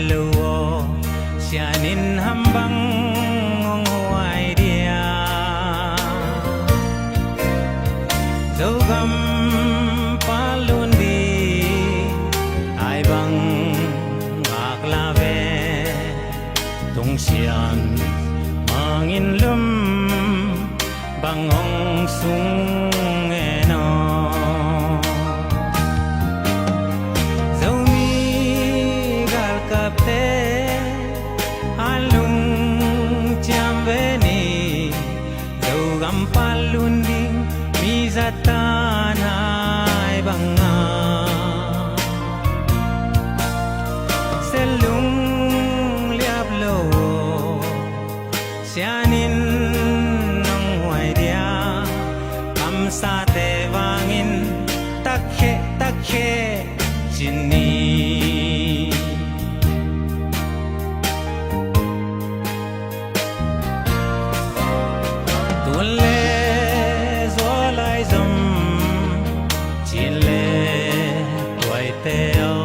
luo sianin hambang ngong huai dia dấu găm palun đi ai bang ngạc la ve tung xian mangin lum bangong sung eno dấu mi gal kapte alung cham ve ni dấu gam palun đi mi zatan ai banga selung liap lo sianin nong huai dia kam sa te wangin takhe chini tulle zolai zum chile toy teo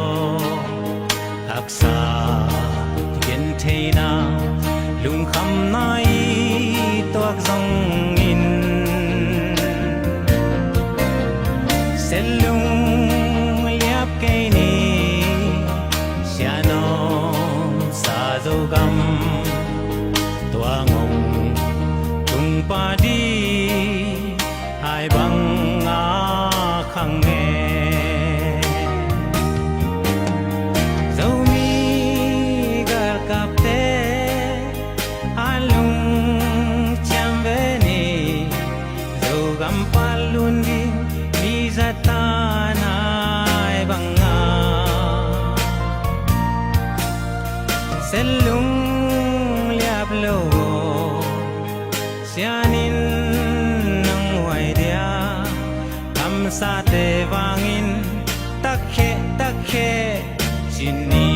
aksa gen theina lung kham nai toak zong in selung liap ke ni siano sa zo gam tuangong tung pa di hai bang a khang nghe dấu mi gal kap te alung cham ve ni dấu gam palun di mi zatan ai bang a selung liap lo sianin nang huai dia kam sa te wangin takhe chini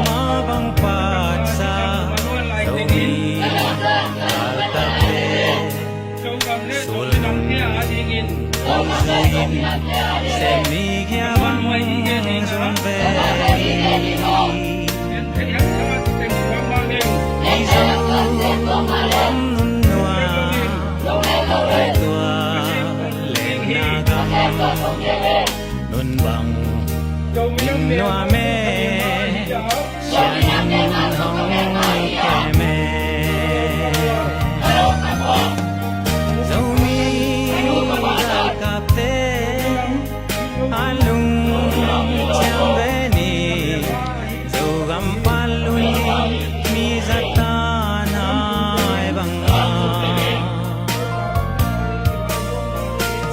mabang patsa dấu mi gal kapte sulung suin sem mi kia bang zum ve nun bang in noa me sianin hong ke me dấu mi gal kapte alung cham ve ni dấu gam palun mi zatan ai bang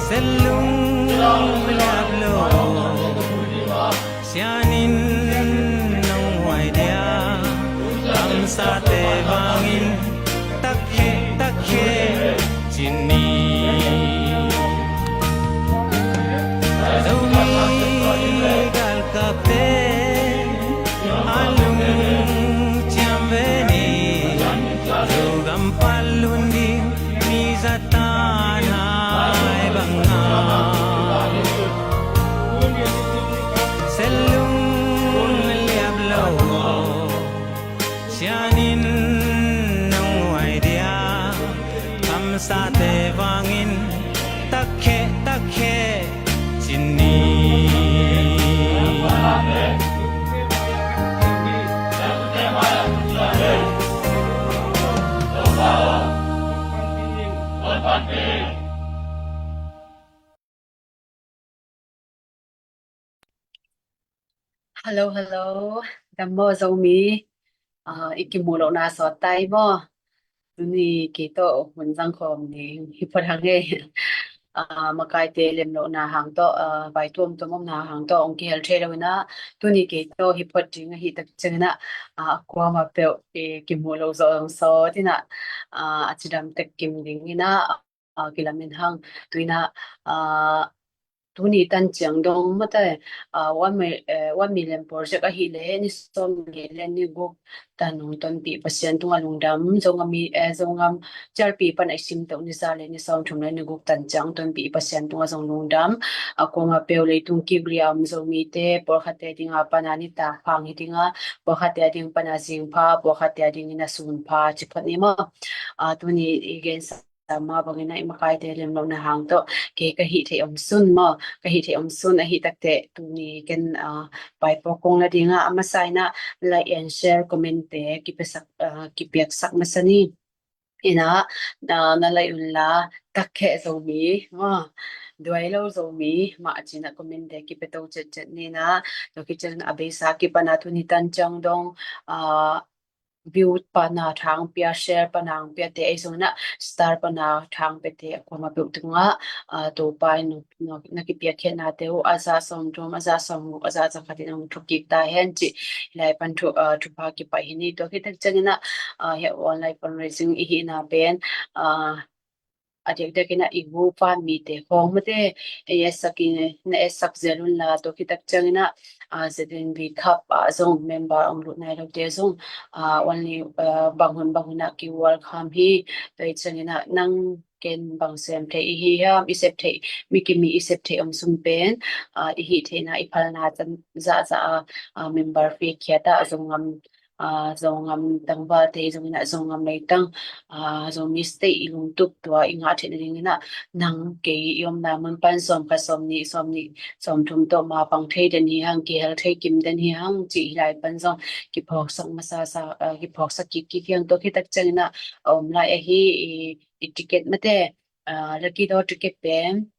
selung liap lo sianin nong huai dia kam sa te wangin takhe chini dấu mi gal kapte alung cham ve ni dấu gam palun di mi zatan ai bang selung liap lo sianin nong huai dia kam sa te wangin takhe chini Hello. Damo zomi. Ikimulo na so tay mo. Ni kito hunjang khom ni hiphar hange. makai te lem lo na hang to bai tom om na hang to ong ki hel the lo na tu ni ke to hi pot jing hi tak chang na kwa ma pe e ki mo lo so ti na achidam tek kim ding ina kilamin hang tuina tuni tan chiang dong mata 1 million project a hi le ni som le le ni guk tanung ton pi pasien tunga lungdam zongami zongam char pi pan isim to ni za le ni som thum le ni guk tan chang ton pi pasien tunga zong lungdam akoma pe le tung ki gliam zomi te por khate dinga panani ta phang hi dinga por khate ding pana jing pha por khate ding na sun pha chi phani ma tuni igen ma bangina imakai te lem lo na hang to ke ka hi the om sun ma ka hi the om sun a hi takte tu ni ken pai po kong la dinga ama saina like and share comment te ki pesak ki pek sak masani ina na lai ulla takhe zo mi ma duai lo zo mi ma achina comment te ki peto chet ni na to ki chen abesa ki pana tu ni tan chang dong view pa na thang pia share pa nang pia te ai na star pa na thang pe te ko ma bu tunga to pai no na ki pia khe na te o aza som drom aza som aza cha khati nang thu ki ta hen chi lai pan thu pa ki pa hi ni to ki tak changina he online fundraising hi na ben adik de kina igu pa mi te hong mate yes sakin na es sak zelun la to ki tak changina zedin bi khap zong member ong lu nai lo te zong only bangun na ki welcome hi to changina nang ken bang sem the hi ha isep the mi isep the om sum pen hi the na ipal na chan za member fi khata zongam zongam tangba te zongina zongam nei tang zong mistake ilung tup tua inga the ring na nang ke yom na mun pan som ka som thum to ma pang the den hi hang ki hel the kim den hi hang chi lai pan zong ki phok sang ma sa ki phok sa ki kyang to ki tak chang na lai hi ticket mate lucky do ticket pen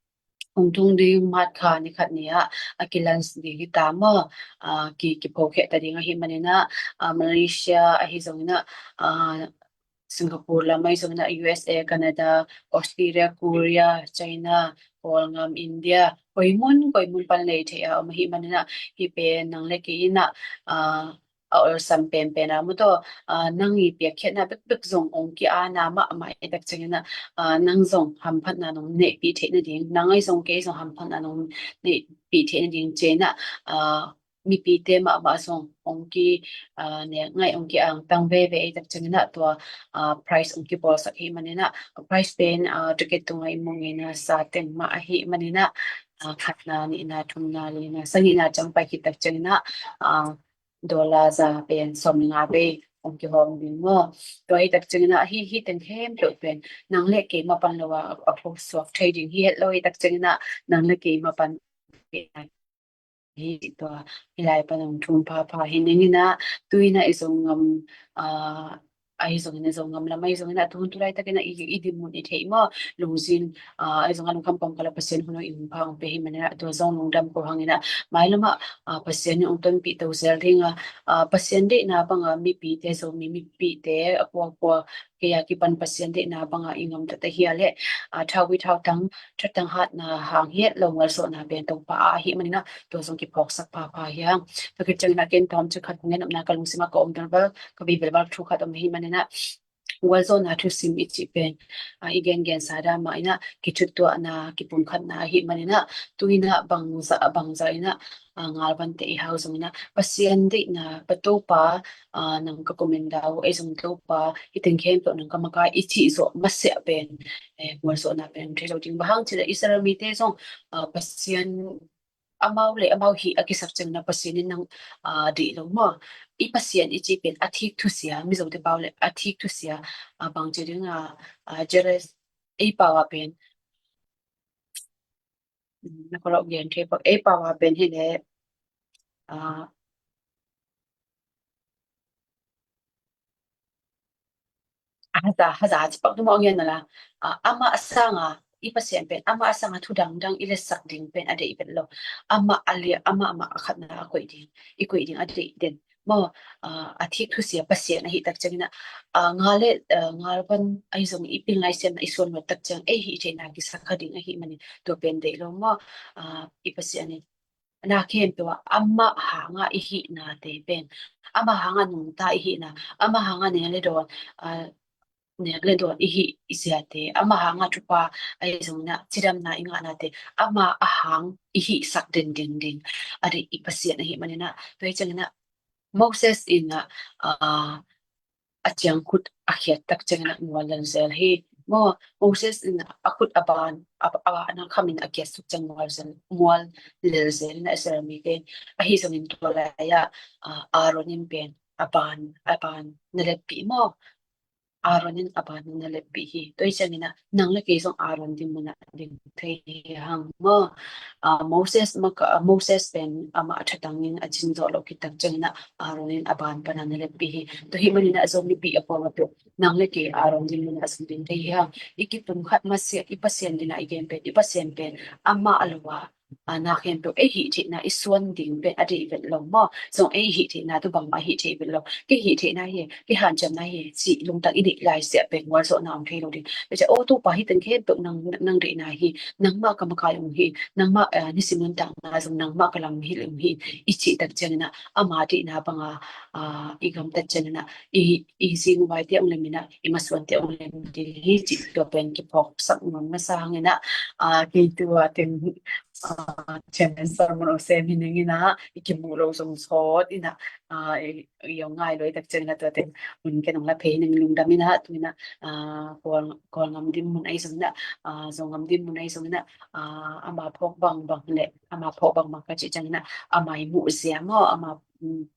ung tung di mat kha ni khat nia akilans di hi ta mo ki phok he ta ding hi manina Malaysia a hi zongina Singapore la mai zongina USA Canada Australia Korea China Polngam India koimun pan lei the a hi manina hi pe nang le ki na or sam pen amuto nang I pe khet na bek zong ong ki na ma edak chengina nang zong ham phat na nong ne pi the na ding nang ai zong ke zong ham phat na nong ne pi the na ding che na mi pi te ma zong ong ki ne ngai ong ki ang tang ve edak chengina to price ong ki bol sak hi manina price pen ticket to ngai mongina sa ten ma hi manina khatna ni na thumna ni na sangi na champai ki tak chengina dollar za pen som nga be ong ki hom ding mo to ai tak chengina hi ten hem to pen nang le ke ma pan lawa a phok swap trading hi het loi tak chengina nang le ke ma pan hi to hilai panang thum pha hinengina tuina isongam ai zong ngam la mai zong na thun tulai takena I di mun I thei ma lungzin ai zong an kam pam kala pasien huno I phang pe hi mena to zong lung dam ko hangina mai lama pasien ong ton pi to zel ringa pasien de na banga mi pi te zo mi pi te akwa ke ya ki pan pasien de na banga ingam ta hi ale thawi tang thatang hat na hang het longal so na ben tong pa hi manina to zong ki phok sak pa hiang to ki chang na ken tom chu khat ngen na kalung sima ko om dal ba ka bi bel ba thu khat om hi manina walzo na thu sim ichi pen igen sada ma ina kichut to na kipum khat na hi manina tuina bangza ina ngal ban te house ina pasien de na patopa nang ka komenda o ezong to pa itin khem to nang ka maka ichi zo masya pen walzo na pen thelo ding bahang chila isara mi te song pasien amau hi akisak chang na pasien nang di lo mo I pasien I chi pen athik thu sia mi zo de baule athik thu sia bang che ding jeres I pawa pen na ko lo gen the pa pawa pen hi le haza chi pak mo ngen na la ama asanga I pasien pen ama asanga thu dang ile sak ding pen ade I pen lo ama khat na ko ding I ko ding ade den mo athik thu sia pasien hi tak changina ngale ngalban ai zong ipil ngai sem ison ma tak chang e hi thena ki sakhading a hi mani to pen de lo mo ipasian ni na khem to amma hanga i hi na te pen ama hanga nung ta i hi na ama hanga ne le don ne le don i hi isia te ama hanga chupa ai zong na chiram na inga na te ama ahang i hi sak den den den ari ipasian hi mani na to changina Moses in a chiang khut a khiat tak changna ngwalan zel hi mo Moses in a khut aban aba na khamin a kias suk chang ngwal zel ngwal lel zel na sermi ke a hi zong in tola ya Aaron in pen aban na le pi mo Aaron in aban na le pi hi toi changina nang le ke song Aaron din muna din thei hang mo Moses pen ama athatang in a chin zo lo ki tak changina Aaron in aban panan na le pi hi to hi manina azom ni pi apo ma pe nang le ke Aaron din muna asum din thei hang ikipum khat ma se ipasien dina igen pe ipasien pen ama alwa na khem pe e hi thi na iswan ding pe adi vet lo mo so e hi thi na tu bang ma hi thi vet lo cái hi thế này cái hạn chậm này chị lung ta ý định lại sẽ bên ngoài chỗ nào khi đâu đi bây giờ ô tô bảo hi tên hết tự năng năng để này hi năng mà cầm cái ông hi năng mà ni sim năng tang na dùng năng mà cái làm hi làm hi ít chị đặt chân na ama đi na bằng igam đặt chân na i xin ngoài tiệm làm na i masวันtiệm làm đi hi chị được bên cái phọc sắc ngon mà sang na cái tua tên channel sermon o seminar na ikimulo song sot ina yung ngay lo itak chen na to ten mun ken ang la pe ning lung dami na tu na kol ngam dim mun ai song na zong ngam dim mun ai song na ama phok bang bang le ama phok bang ma ka chi chang na ama mu sia mo ama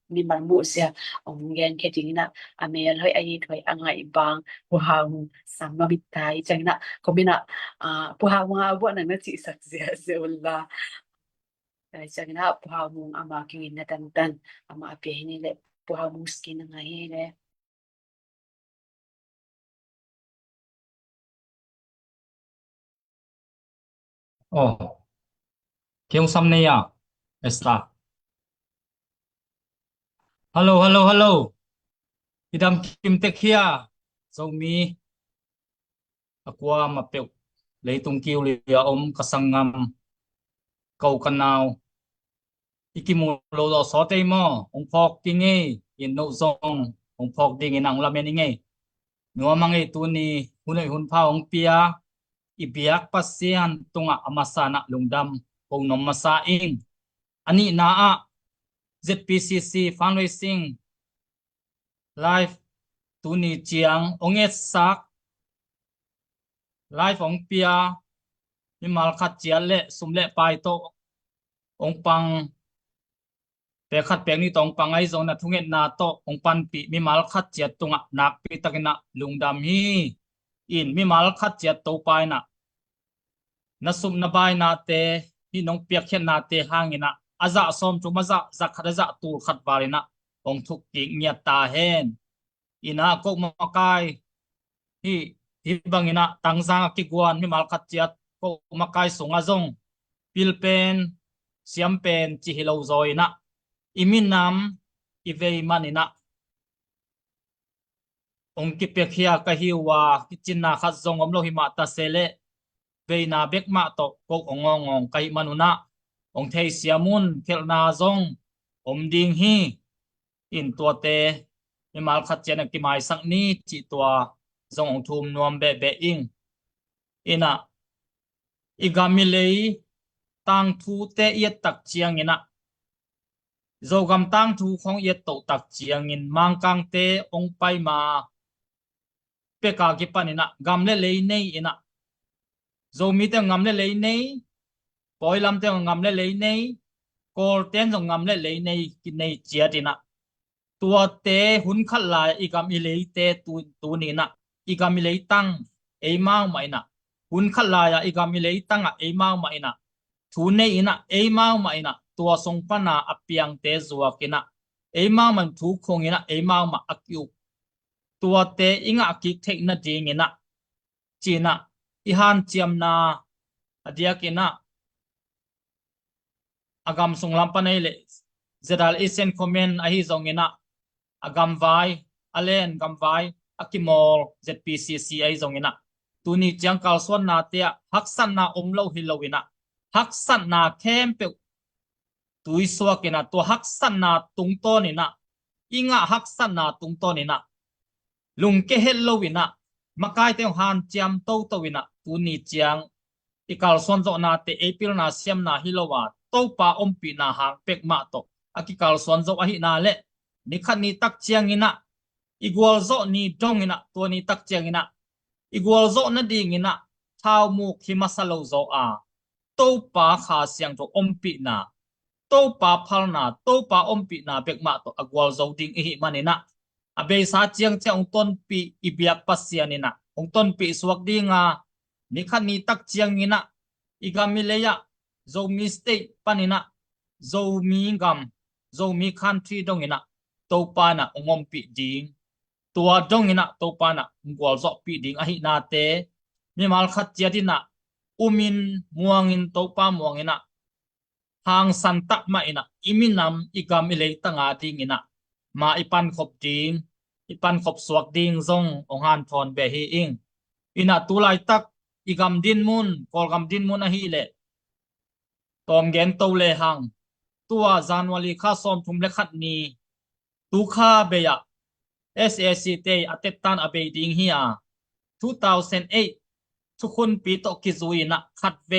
mi mar mu sia ong gen ke ting na amel hoi ai thoi angai bang pu hang sam ma bit tai chang na ko mi na pu hang wa bo na na chi sak sia se ulla Tại sao na pu hang mung ama ki na tan tan ama pe ni le pu hang mung skin na hi le Oh, Kiong Sam này à? Esta. Hello, hello, hello. Idam Kim Tek here. So mi aqua mapeu. Lấy tung kiêu lia kasangam kau kanao. Ikimu lo lo so te mo. Ong phok tingi in no zong. Ong phok ding in ang lamen inge. Nuwa mangi tu ni hunay hunpa ong pia. Ibiak pasian tunga amasana lungdam. Kung nom masaing. Ani naa. ZPCC fundraising live tu ni chiang onget sak live ong pia mi mal khat chial le sum le pai to ong pang pe khat peng ni tong pang ai zona thunget na to ong pan pi mi mal khat chiat tunga nak pi takina lungdam hi in mi mal khat chiat to pai na sum na bai na te hi nong piak khen na te hangina aza som chu maza za khat za tu khat barina ong thuk ki nya ta hen ina ko makai hi hi bangina tangza ki guan mi mal khat chiat ko makai sunga zong pilpen siampen chi hilo zoina iminam ivei manina ong ki pekhia ka hiwa kichinna khat zong omlo hi ma ta sele veina bek ma to ko ongong kai manuna ong thei siamun khelna zong om ding hi in tua te mi mal khat chen ki mai sang ni chi tua zong ong thum nuam be be ing ina igami lei tang thu te yet tak chiang ina zogam tang thu khong yet to tak chiang in mang kang te ong pai ma pe ka ki panina gam le lei nei ina zo mi te ngam le lei nei poi lam te ngam le lei nei kol ten zong ngam le lei nei ki nei chia tina tua te hun khat la igam i lei te tu ni na igam i lei tang e mau mai na hun khat la ya igam i lei tang a e mau mai na thu nei ina e mau mai na tua song pana apiang te zuwa kina e mau man thu khong ina e mau ma akyu tua te inga ki thek na ding ina china i han chiam na adia kina agam sung lam panai le zedal isen comment ahi zongina agam vai alen gam vai akimol ZPCC ai zongina tuni chiang kal suan na te haksan na omlo hilowina haksan na kempe tuiswa kina to haksan na tungto ni na inga haksan na tungto ni na lungke hellowina makai te han chiam to wina tuni chiang ikal son zo na te april na siam na hilowa to pa ompi na hang pek ma to akikal son zo ahi na le ni khat ni tak chiang ina igwal zo ni dong ina to ni tak chiang ina igwal zo na ding ina thau mu khimasalo zo a to pa kha siang to ompi na to pa phal na to pa ompi na pek ma to agwal zo ding hi manina abe sa chiang che ong ton pi ibiak pasianina ong ton pi suak dinga ni khat ni tak chiang ina igamileya zo mi state panina zo mi gam zo mi country dong ina to pa na ongom pi ding tua dong ina to pa na ngwal zo pi ding ahi na te mi mal khat chia dina umin muangin to pa muangina hang san tak ma ina iminam igamile tanga ding ina ma ipan khop ding ipan khop suak ding zong ong han thon be hi ing ina tulai tak igam din mun kolgam din mun a hi le tom gen to le hang tua January kha som thum le khat ni tu kha be ya SAC te atetan abe ding hi a 2008 ทุกคนปีโตกิจุยนะขัดเว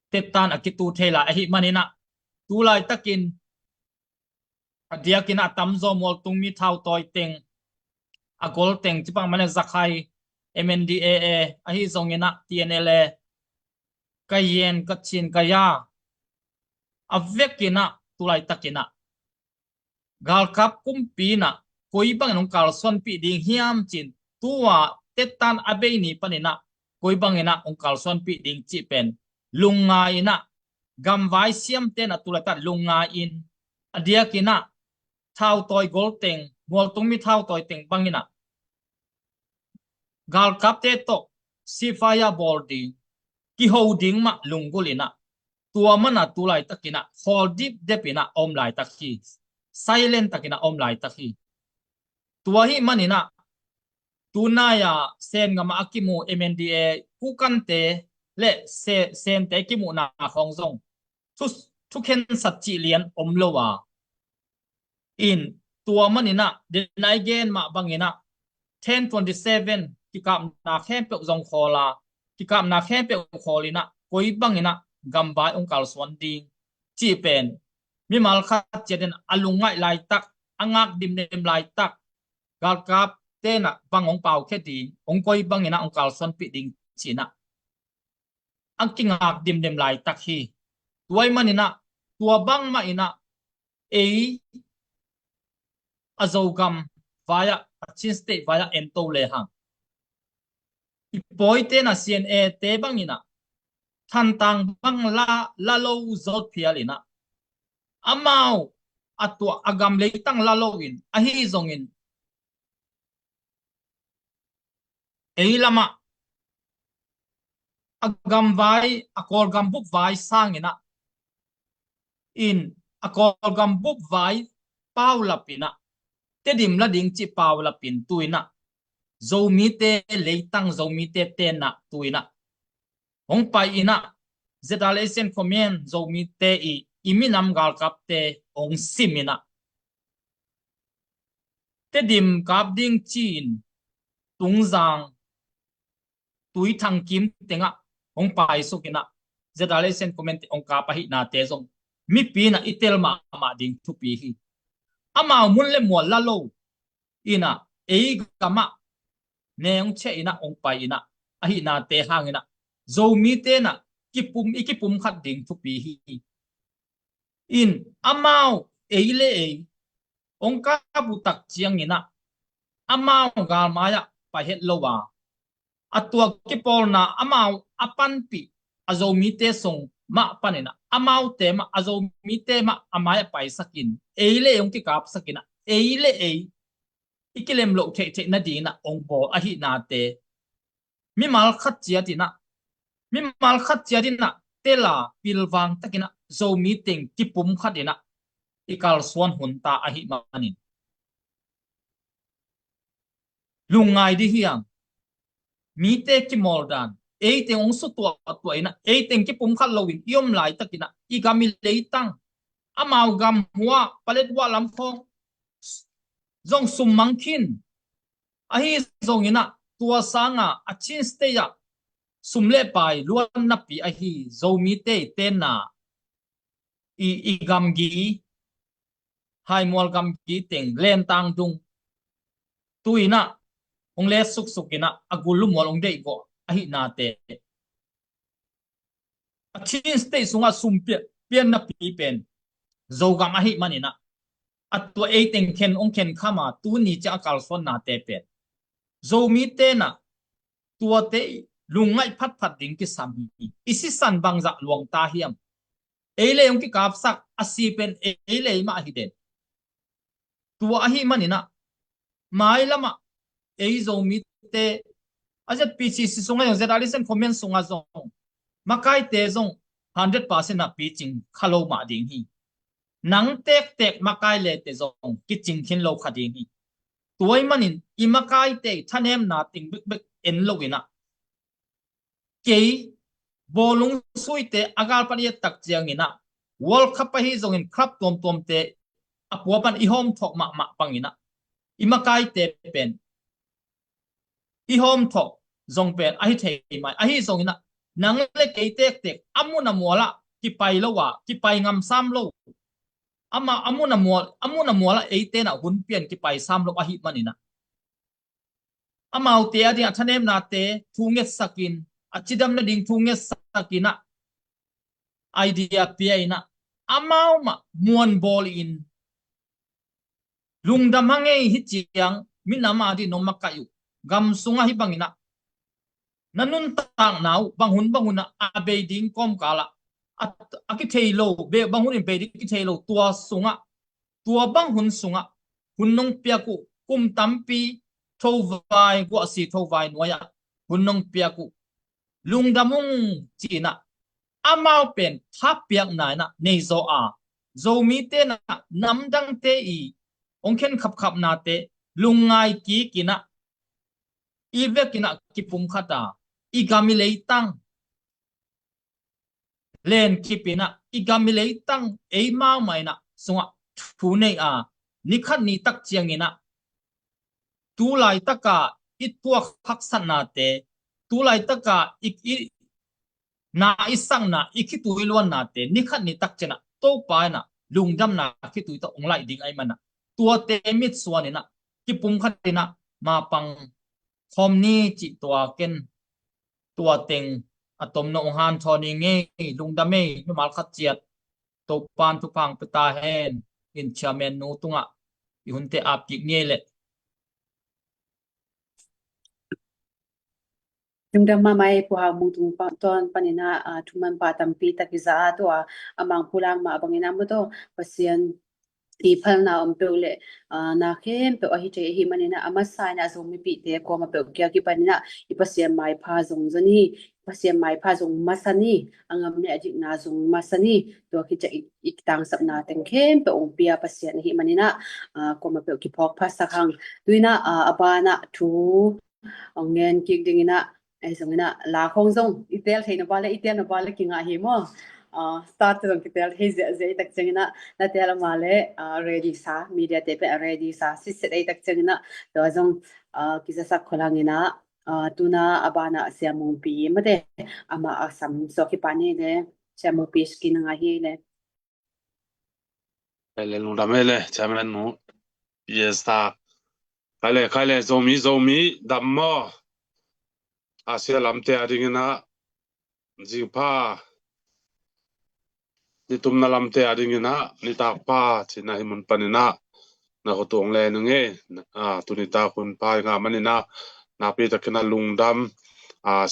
เตตันอากิตูเทละไอหิมันนี่นะตูไลตะกินเดียกินอะตัมโซมอลตุงมีเท่าตอยเต็งอากอลเต็งจิปังมันจะใคร MNDAA ไอหิซงเงินะ TNLA กายเย็นกัดชินกายาอเวกินะตูไลตะกินะกาลกับกุมปีนะคุยบังน้องกาลส่วนปีดิ่งเฮียมจินตัวเตตันอาเบนี่ปะนี่นะคุยบังเงินะองกาลส่วนปีดิ่งจิเป็นลุงงาอินะกำไว้เสียมเตนะตุลาตัดลุงงาอินอเดียกินะเท่าตอยกอลเต็งมอลตุงมีเท่าตอยเต็งบังอินะกาลกับเตโตซีฟายาบอลดิกิโฮดิงมาลุงกุลินะตัวมันนะตุลายตะกินะฮอลดิบเดปินะอมลายตะคีไซเลนตะกินะอมลายตะคีตัวหิมันนี่นะตัวนายาเซนกามาอากิมู MNDA กูกันเตเลเซนเตกิมูนาของซงทุกเห็นสัจจิเลียนอมโลวาอินตัวมันนี่นะเดนไอเกนมาบังนี่นะ1027กิกามนาแค่เปกซงคอลากิกามนาแค่เปกคอลินะกุยบังนี่นะกัมบายองกาลสวนดิงจีเป็นมีมาลคัดเจเดนอลุงไงลายตักอังอักดิมเนมลายตักกาลกับเตนะบังองเปาแค่ดีองกุยบังนี่นะองกาลสวนปิดิงจีนะอังกิงอักดิมเนมลายตักฮีตัวมันนี่นะตัวบังมาอินะเออโจกัมวายาชินสเตวายาเอ็นโตเลหังอีปอยเตนะ CNA เตบังนี่นะทันตังบังลาโลจอดเพียลินะอามาวอัตัวอากามเลตังลาโลอินอหิซงอินเอลามะอากามไวอากอลกัมบุกไวสร้างอินะอินอากอลกัมบุกไวเป้าลับอินะเตดิมละดิงจิเป้าลับอินตุยนะโจมีเตเลตังโจมีเตเตนะตุยนะองไปอินะเจดาเลเซนคอมเมนโจมีเตอีมินำกาลกับเตองซิมินะเตดิมกับดิงจีนตุงจางตุยทางกิมเตงะองไปสุกินะเจดาเลเซนคอมเมนต์องกาปะหินาเตจงมิปีนะอิเตลมาดิงทุปีฮีอามามุนเลมัวลาโลอินะเอกามะเนยองเชอินะองไปอินะอหินาเตหางอินะโจมีเตนะกิปุมขัดดิงทุปีฮีอินอามาวเอเลเอองกาบุตักเจียงอินะอามาวกาลมายะไปเฮตโลวาอัตัวกิปอลนะอามาวอปันปีอโจมีเตสงมาปันนะอามาวเตมาอโจมีเตมาอามายะไปสกินเอเลองกิกาบสกินะเอเลเออีกิเลมโลเทนะดีนะองโบอหินาเตมิมาลคัดเจียตินะมิมาลคัดเจียตินะเตลาปิลวังตะกินะโจมีติงกิปุมขัดนะ ikal suan hunta ahi manin lungai di hiang mi te ki moldan e te ong su tua ina e teng ki pum khat lowin iom lai takina igami leitang amau gam huwa palet wa lam khong zong sum mangkin ahi zong ina tua sanga achin steya sumle pai luan na pi ahi zomi te tena i gam gi hai mol gam gi teng len tang dung tuina ong le suk sukina agulu mol ong dei go ahi na te achin ste sunga sumpia pian na pi pen zo gam ahi manina atwa e teng ken ong ken khama tu ni cha kal son na te pen zomi te na tua te lungai phat phat ding ki sam isi san bangza luang ta hiam ele yong ki kap sak asi pen ele ma hi den tua hi manina mai lama ei zo mi te azet pcc sunga yong zet alisen comment sunga zong makai te zong 100% na pitching khalo ma ding hi nang tek tek makai le te zong kitching khin lo khading hi tuai manin i makai te thanem na ting bik bik en lo ina ke bolung suite agal paniet tak chiang ina world cup hi zong in club tom tom te apua pan i home thok ma pangina imakai te pen i home thok zong pen ahi thei mai ahi zong ina nang le ke tek tek amuna mola ki pai lo wa ki pai ngam sam lo ama amuna mola e te na hun pian ki pai sam lo ahi manina amau te adi athanem na te thunget sakin achidam na ding thunget sakina idea pia ina amau ma muan ball in lungdam hange hi chiang minama di nomakayu gam sunga hi bangina nanun tang nau banghuna abe ding kom kala aki theilo be banghun be di ki theilo tua sunga tua banghun sunga hunnong piaku kum tampi thovai gwa si thovai noya hunnong piaku lungdamung china amau pen thapiak na na nei zo a zo mi te na namdang te i ongkhen khap khap na te lungai ki kina ive kina kipum khata igami leitang len kipina igami leitang e mau mai na sunga thu nei a nikhat ni tak chiang ina tu lai taka itpuak khaksan na te tu lai taka na isang na ikitu ilwan na te nikhat ni tak chena to pa na lungdam na kitu to onglai ding ai mana tua te mit suanina ki pum khatina ma pang khom ni chi tua ken tua teng atom no han thoni nge lungdame mi mal khat chiat to pan tu pang peta hen in chairman no tunga i hunte ap ki nge le Lungdam mamai puha mutung ton panina thuman pa tampi takiza to amang pulang ma bangina mo to pasien ipal na umpele na khem pe ahi che hi manina amasai na zomi pi te ko ma pe kya ki panina ipasiam mai pha zong zani pasien mai pha zong masani angam ne ajik na zong masani to ki cha iktang sap na teng khem pe pia pasien hi manina ko ma pe ki phok pha sakhang tuina abana thu ongen ki dingina ai zongina la khong zong itel theina bale itel na bale ki nga hi mo start zong kitel he ze tak chengina na tel male ready sa media te pe ready sa si set ai tak chengina to zong ki sa sak kholangina tuna abana siamung pi mate ama asam so ki pani le siamung pi skin nga hi le ele lungdamele chairman no yesta kale zomi dammo asia lamte adingina jingpa ni tumna lamte adingina ni takpa china himun panina na hotong le nge tunita kun pa nga manina na pi takina lungdam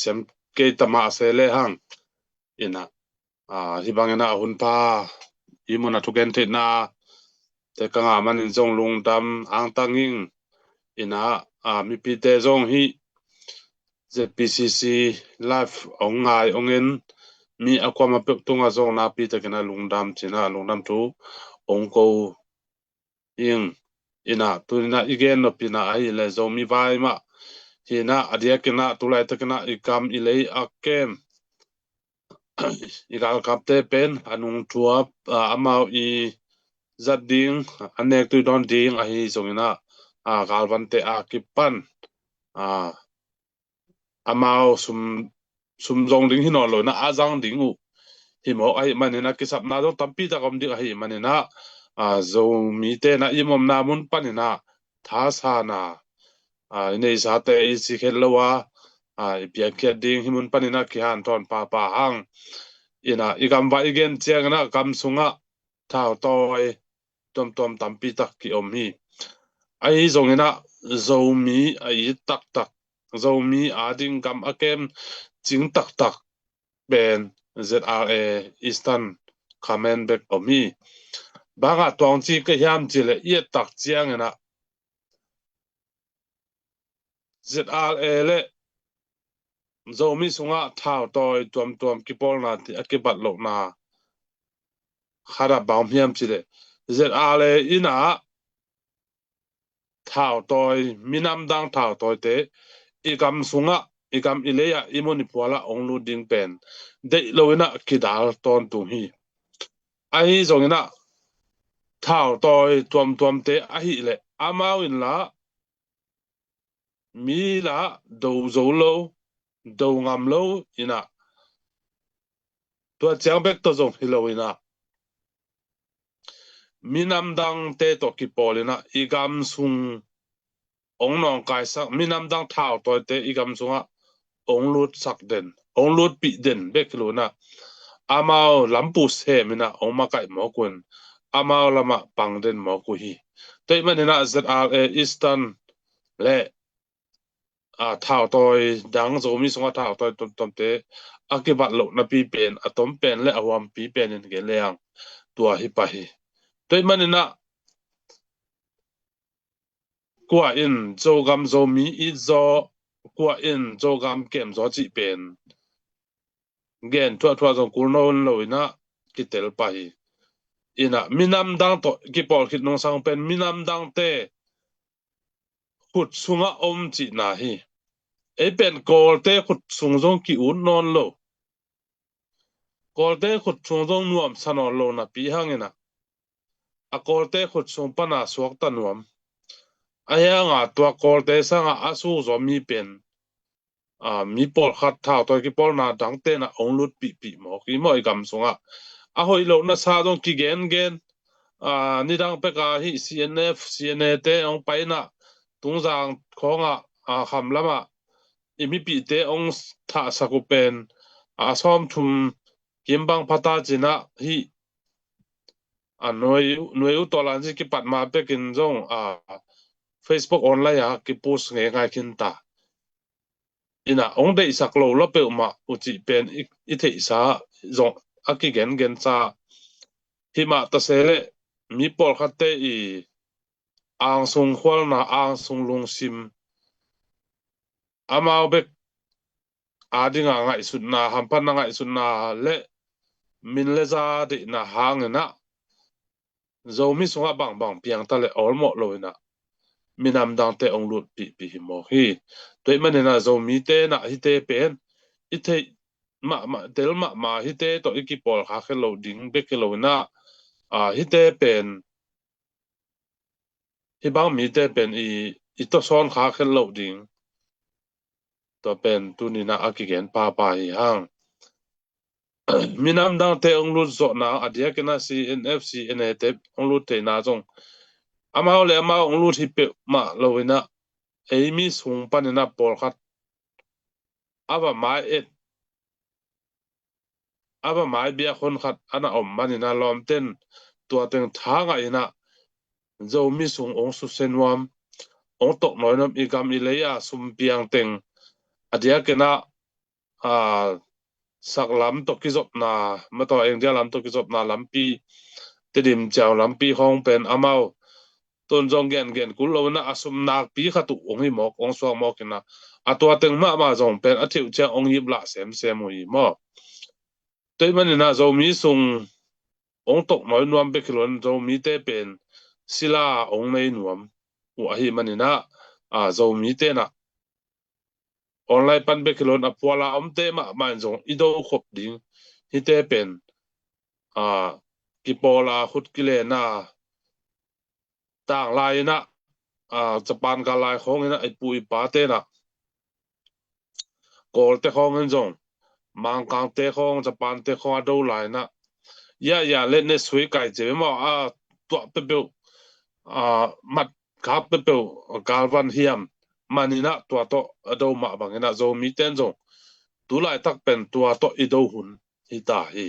sem ke tama sele hang ina hibangena hun pa imuna tugen te na te kanga manin zong lungdam ang tanging ina mi pi te zong hi ZPCC live ongai ongen mi akwama pek tunga zong na pi takina lungdam china lungdam tu ong ko ing ina tunina igen no pina ai le zomi vai ma hina adia kena tulai ta kena ikam ilei akem igal kapte pen anung tuap amau I zading anek tu don ding ahi zongina galvante akipan amau sum zong ding hinolo na azang dingu himo ai manena kisap na do tampi ta kom ding ahi manena zo mi te na imom na mun panina tha sa na nei sa te isi khelwa pian kia ding himun panina ki han ton pa hang ina igam va igen chiang na kam sunga thao toy tom tampi tak ki om hi ai zongina zomi ai tak zomi ading kam akem ching tak ben ZRA Eastern Command back om hi banga tong chi ke hiam chi le ye tak chiang na ZRA le zomi sunga thao toy tom ki pol na ti akibat lo na khara baum hiam chi le ZRA le ina thao toy minam dang thao toy te ikam sunga ikam ileya imoni puala onglu ding pen de loina kidal ton tu hi ai zongina thao toy tom te a hi le amau in la mi la do zo lo do ngam lo ina tua chiang bek to zong hilo ina minam dang te to ki polina igam sung ong nong kai sak minam dang thao toy te igam sunga ong lut sak den ong lut pi den bek lo na amao lampu se mina ong ma kai mo kun amao lama pang den mo ku hi te manina ZRA Eastern le thao toy dang zo mi sunga thao toy tom te akibat lo na pi pen atom pen le awam pi pen in ge leang tua hi pa hi te manina qua in zo gam zo mi I zo qua in zo gam kem zo chi pen gen tua zo kul no lo ina kitel pa hi ina minam dang to ki pol kit nong sang pen minam dang te khut sunga om chi na hi e pen kol te khut sung zong ki un non lo kol te khut sung zong nuam sanon lo na pi hangena a kol te khut sung pana suak ta nuam aya nga tua kol te sanga asu zo mi pen mi pol khat thao toy ki pol na dang te na ong lut pi mo ki mo I gam sunga a hoi lo na sa dong ki gen ni dang pe ka hi CNF CNA te ong pai na tung jang khonga kham lama imi pi te ong tha saku pen som thum kimbang phata china hi noi u tolan ji ki pat ma pe kin jong Facebook online ki post nge ngai kin ta ina ong dei sak lo lo pe ma uchi pen I thei sa zong aki gen cha hima ta sele mi pol khatte I ang sung khwal na ang sung lung sim amao bek adinga ngai sut na hampan na ngai sut na le min le za de na hang na zo mi sunga bang piang ta le olmo lo ina minam dang te ong lut pi mo hi toi manena zo mi te na hi te pen I thei ma tel ma hi te to iki pol kha khelo ding bek lo na hi te pen hi bang mi te pen I to son kha khelo ding to pen tu ni na akigen pa hi hang minam dang te ong lut zo na adia kena CNF CNA te ong lut te na jong amao le amao ong lut hi pe ma lo ina eimi sung panina pol khat ava mai bia khon khat ana om manina lom ten tua teng thanga ina zo mi sung ong su senwam ong tok noinom igam ileya sum piang teng adia kena sak lam to ki zop na ma to eng dia lam to ki zop na lampi tedim chaw lampi hong pen amao ton jong gen kul lo na asum nak pi khatu ong hi mok ong so mok na atwa teng ma jong pen athiu cha ong yip la sem hui mo toi manina zo mi sung ong tok noi nuam be kilon zo mi te pen sila ong nei nuam u a hi manina zo mi te na online pan be kilon apwala te ma man zong ido khop ding hi te pen ki pola khut kile na tang lai na Japan ka lai khong na ai pui pa te na kol te khong en zong mang kang te khong Japan te khong do lai na ya let ne sui kai je mo to pe pe mat kap pe pe galvan hiam manina to do ma bangena zo mi ten zong tu lai tak pen tua to ido hun hi ta hi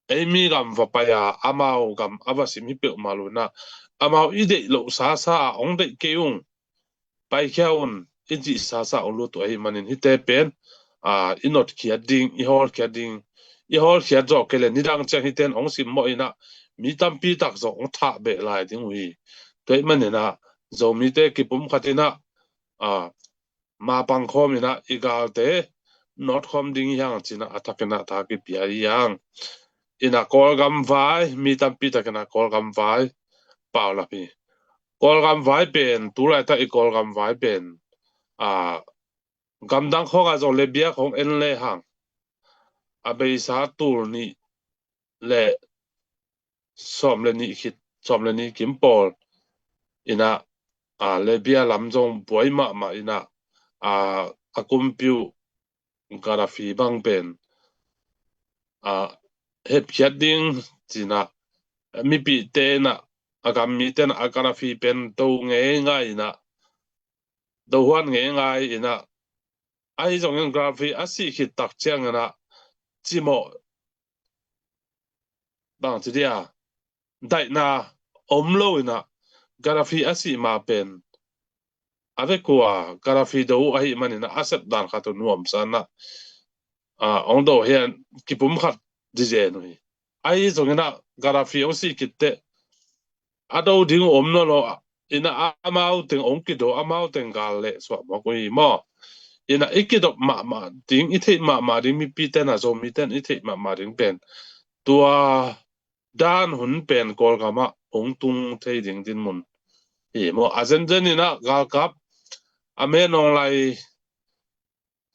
Amy gam va pa ya amao gam avasim hi pe maluna amao ide lo sa ong de keung pai khaun inji sa ong lu to hi manin hi te pen inot khia ding I hol khia ding I hol khia jo kele nidang chang hi ten ong sim mo ina mi tam pi tak zo ong tha be lai ding wi toy manena zo mi te ki pum khatina ma pang khom ina igal te not khom ding yang china atakena ta ki pia yang ina kol gam vai mi tam pi takena kol gam vai pau la pi kol gam vai pen tu lai ta I kol gam vai pen gam dang khong a zo le bia khong en le hang a be sa tur ni le som le ni khit som le ni kim pol ina le bia lam jong boi ma ina akum piu gara fi bang pen hep khiat ding china mi pi te na agam mi ten agara fi pen to nge ngai na do huan nge ngai ina ai zong yang grafi asi khit tak chiang na chimo bang chi dia dai na omlo ina grafi asi ma pen ave kwa grafi do ai manina asep dan kha to nuam sana ong do hian kipum khat dije no ai zong na grafi osi kitte ado ding omno lo ina amau teng ong ki do amau teng gal le so mo ko mo ina ikido ma ding I thei ma ding mi pi ten zo mi ten I thei ma ding pen tua dan hun pen kol kama ong tung thei ding din mun mo azen zen ina gal kap ame nong lai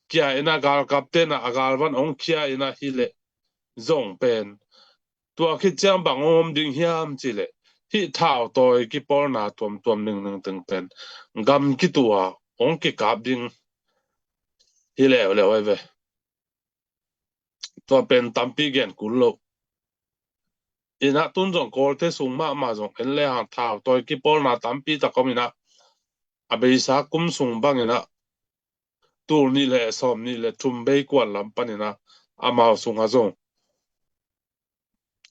kia ina gal kap ten agal van ong kia ina hile zong pen tua khi chang bang om ding hiam chile hi thao toy ki por na tom ning teng pen gam ki tua ong ki kap ding hi le ai ve tua pen tampi gen kullo ina tun jong kol te sung ma jong en le han thao toy ki por na tampi ta komina abeisa kum sung bang ina tur ni le som ni le thum be kwal lam panina amao sung a jong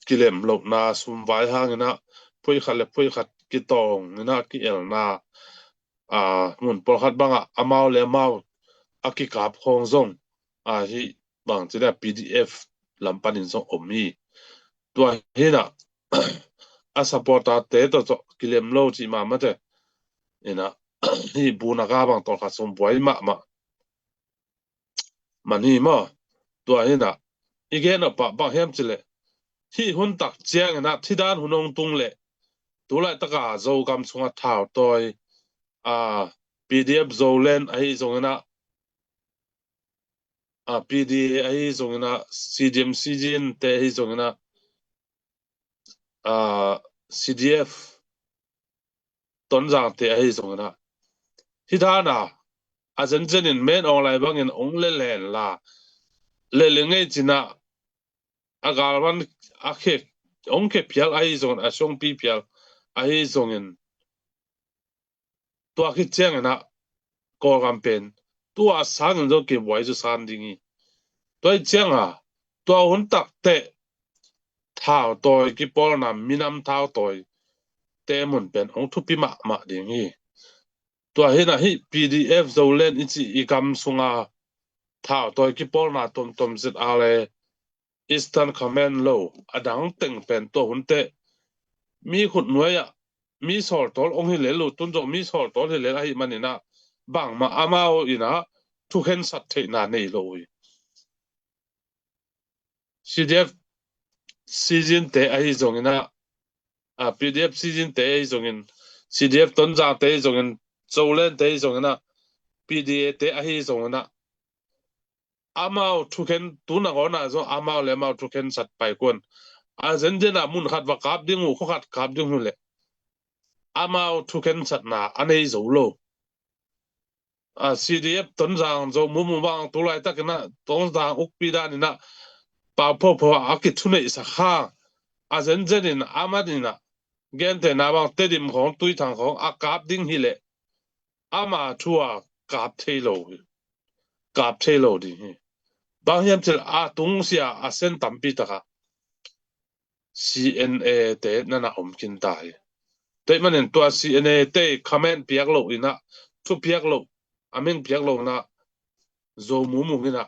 kilem lo na sum vai hang ina phui khat ki tong ina ki el na mun por khat banga amao le mau aki kap khong zong hi bang chida PDF lampanin song omi tua hina a supporta te to kilem lo chi ma mate ina hi buna ga bang tor kha som boi ma mani ma tua hina igen pa ba hem chile hi hun tak chiang na thidan hunong tung le tu lai taka zo gam chunga thao toy PDF zo len ai zongena PD ai zongena CDM CGN te ai zongena CDF ton jang te ai zongena hidana azen in men online bang in ong le len la le ngai china agal wan akhe ong ke pial ai zong a song pi pial ai zong in to akhi chang na ko campaign tua san zo ke wai zo san dingi toi chang to hun tak te thao toy ki por na minam thao toy te mun pen ong thu pi ma dingi to hena hi PDF zo len ichi ikam sunga thao toy ki por na tom zit ale Eastern Command lo adang teng pen to hun te mi khut nuaya mi sol tol ong hi le lu tun zo mi sol tol hi le ai manina bang ma amao ina thu hen sat the na nei lo CDF season te a hi zong ina PDF season te hi zong in CDF ton jang te hi zong in zolen te hi zong ina PDA te a hi zong ina amao thuken tuna gona zo amao le amao thuken sat pai kon a zendena mun khat wa kap ding u khat kap ding le amao thuken sat na anei zo lo CDF ton jang zo mu bang tu lai takna ton jang ukpi da ni na pa pho pho akit thune isa kha a zenzenin amadina gente na bang tedim khong tui thang khong a kap ding hi le ama thua kap thelo di bang hiam chel a tung sia a sen tampi taka CNA te nana omkin tai te manen tua CNA te comment piak lo ina thu piak lo amin piak lo na zo mu ina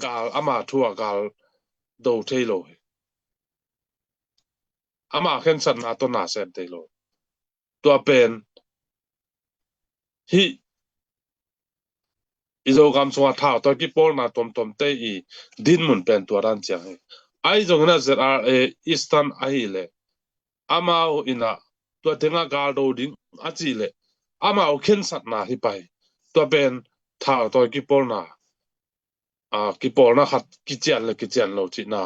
gal ama thua gal do thelo ama khen san na to na sem thelo tua pen hi izo gam sunga thao to ki pol na tom te I din mun pen tua ran chang ai zong na ZRA Eastern ai le amao ina tua tenga gal do ding achi le amao khen sat na hi pai tua pen thao to ki pol na khat ki chian lo chi na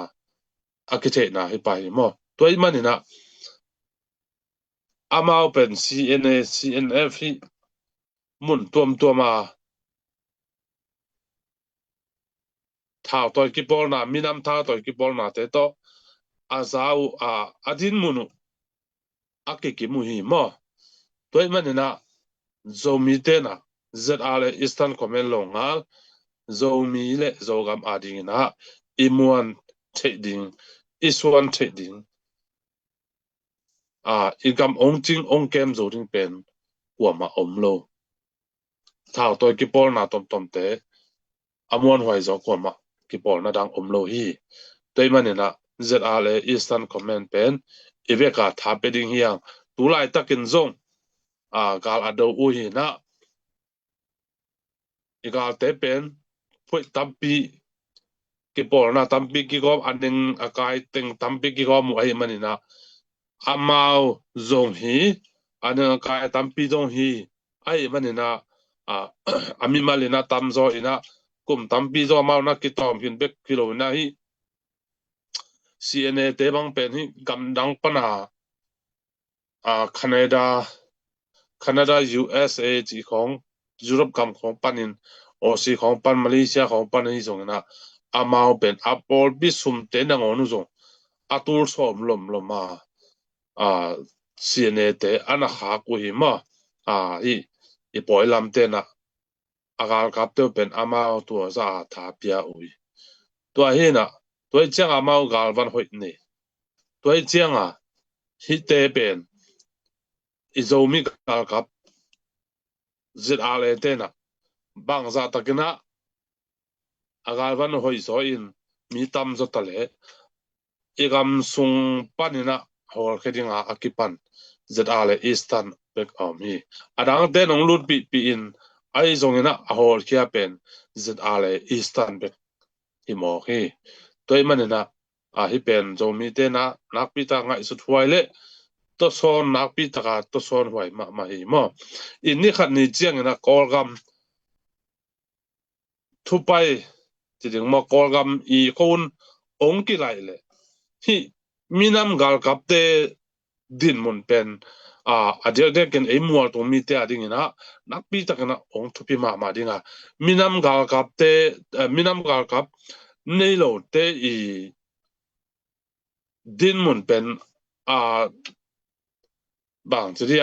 a ki che na hi pai mo toi manina amao pen CNA CNF hi mun tuam thao to ki pol na minam thao to ki pol na te to azau adin munu akiki mu hi mo toi manina zomi te na ZR Eastern Command lo ngal zomi le zogam ading na imuan trading iswan trading igam ongting ongkem zoring pen wama omlo thao to ki pol na tom te amuan hwai zo kwama ki pol na dang omlo hi toi manina ZR Eastern Command pen iveka thapeding hiang tulai takin zong gal ado u hi na igal te pen pui tampi ki pol na tampi ki gom aning akai teng tampi ki gom ai manina amao zong hi aning akai tampi zong hi ai manina ami malina tamzo ina kum tampi zo mau na ki tom hin bek kilo na hi CNA te bang pen hi gam dang pana Canada USA chỉของ Europe กำของปันอินออซีของปันมาเลเซียของปันนี่ส่งนะอามาเป็น Apple บิสุมเต็นงอนุส่งอาตูลสอมลมมาCNA เตอันหากุหิมาอีปอยลำเตนะอากาศกับเตเป็นอามาตัวซาทาเปียอุยตัวเฮนะตัวเจียงอามากัลวันหอยนี่ตัวเจียงฮิเตเป็นizomi kalkap zit ale tena bang za takina agalvan hoi so in mi tam zo tale igam sung panina hol khedinga akipan zit ale Eastern bek ami adang te nong lut pi in ai zongina hol kia pen zit ale Eastern bek himo hi toy manina hi pen zomi tena nakpita ngai su thuaile to son nak pi taka to son huai ma hi mo in ni khat ni chiang na kolgam thu pai ti ding mo kolgam I khon ong ki lai le hi minam gal kap te din mun pen adia de ken e mual to mi te ading na nak pi taka na ong thu pi ma dinga minam gal kap nei lo te I din mun pen bang chỉ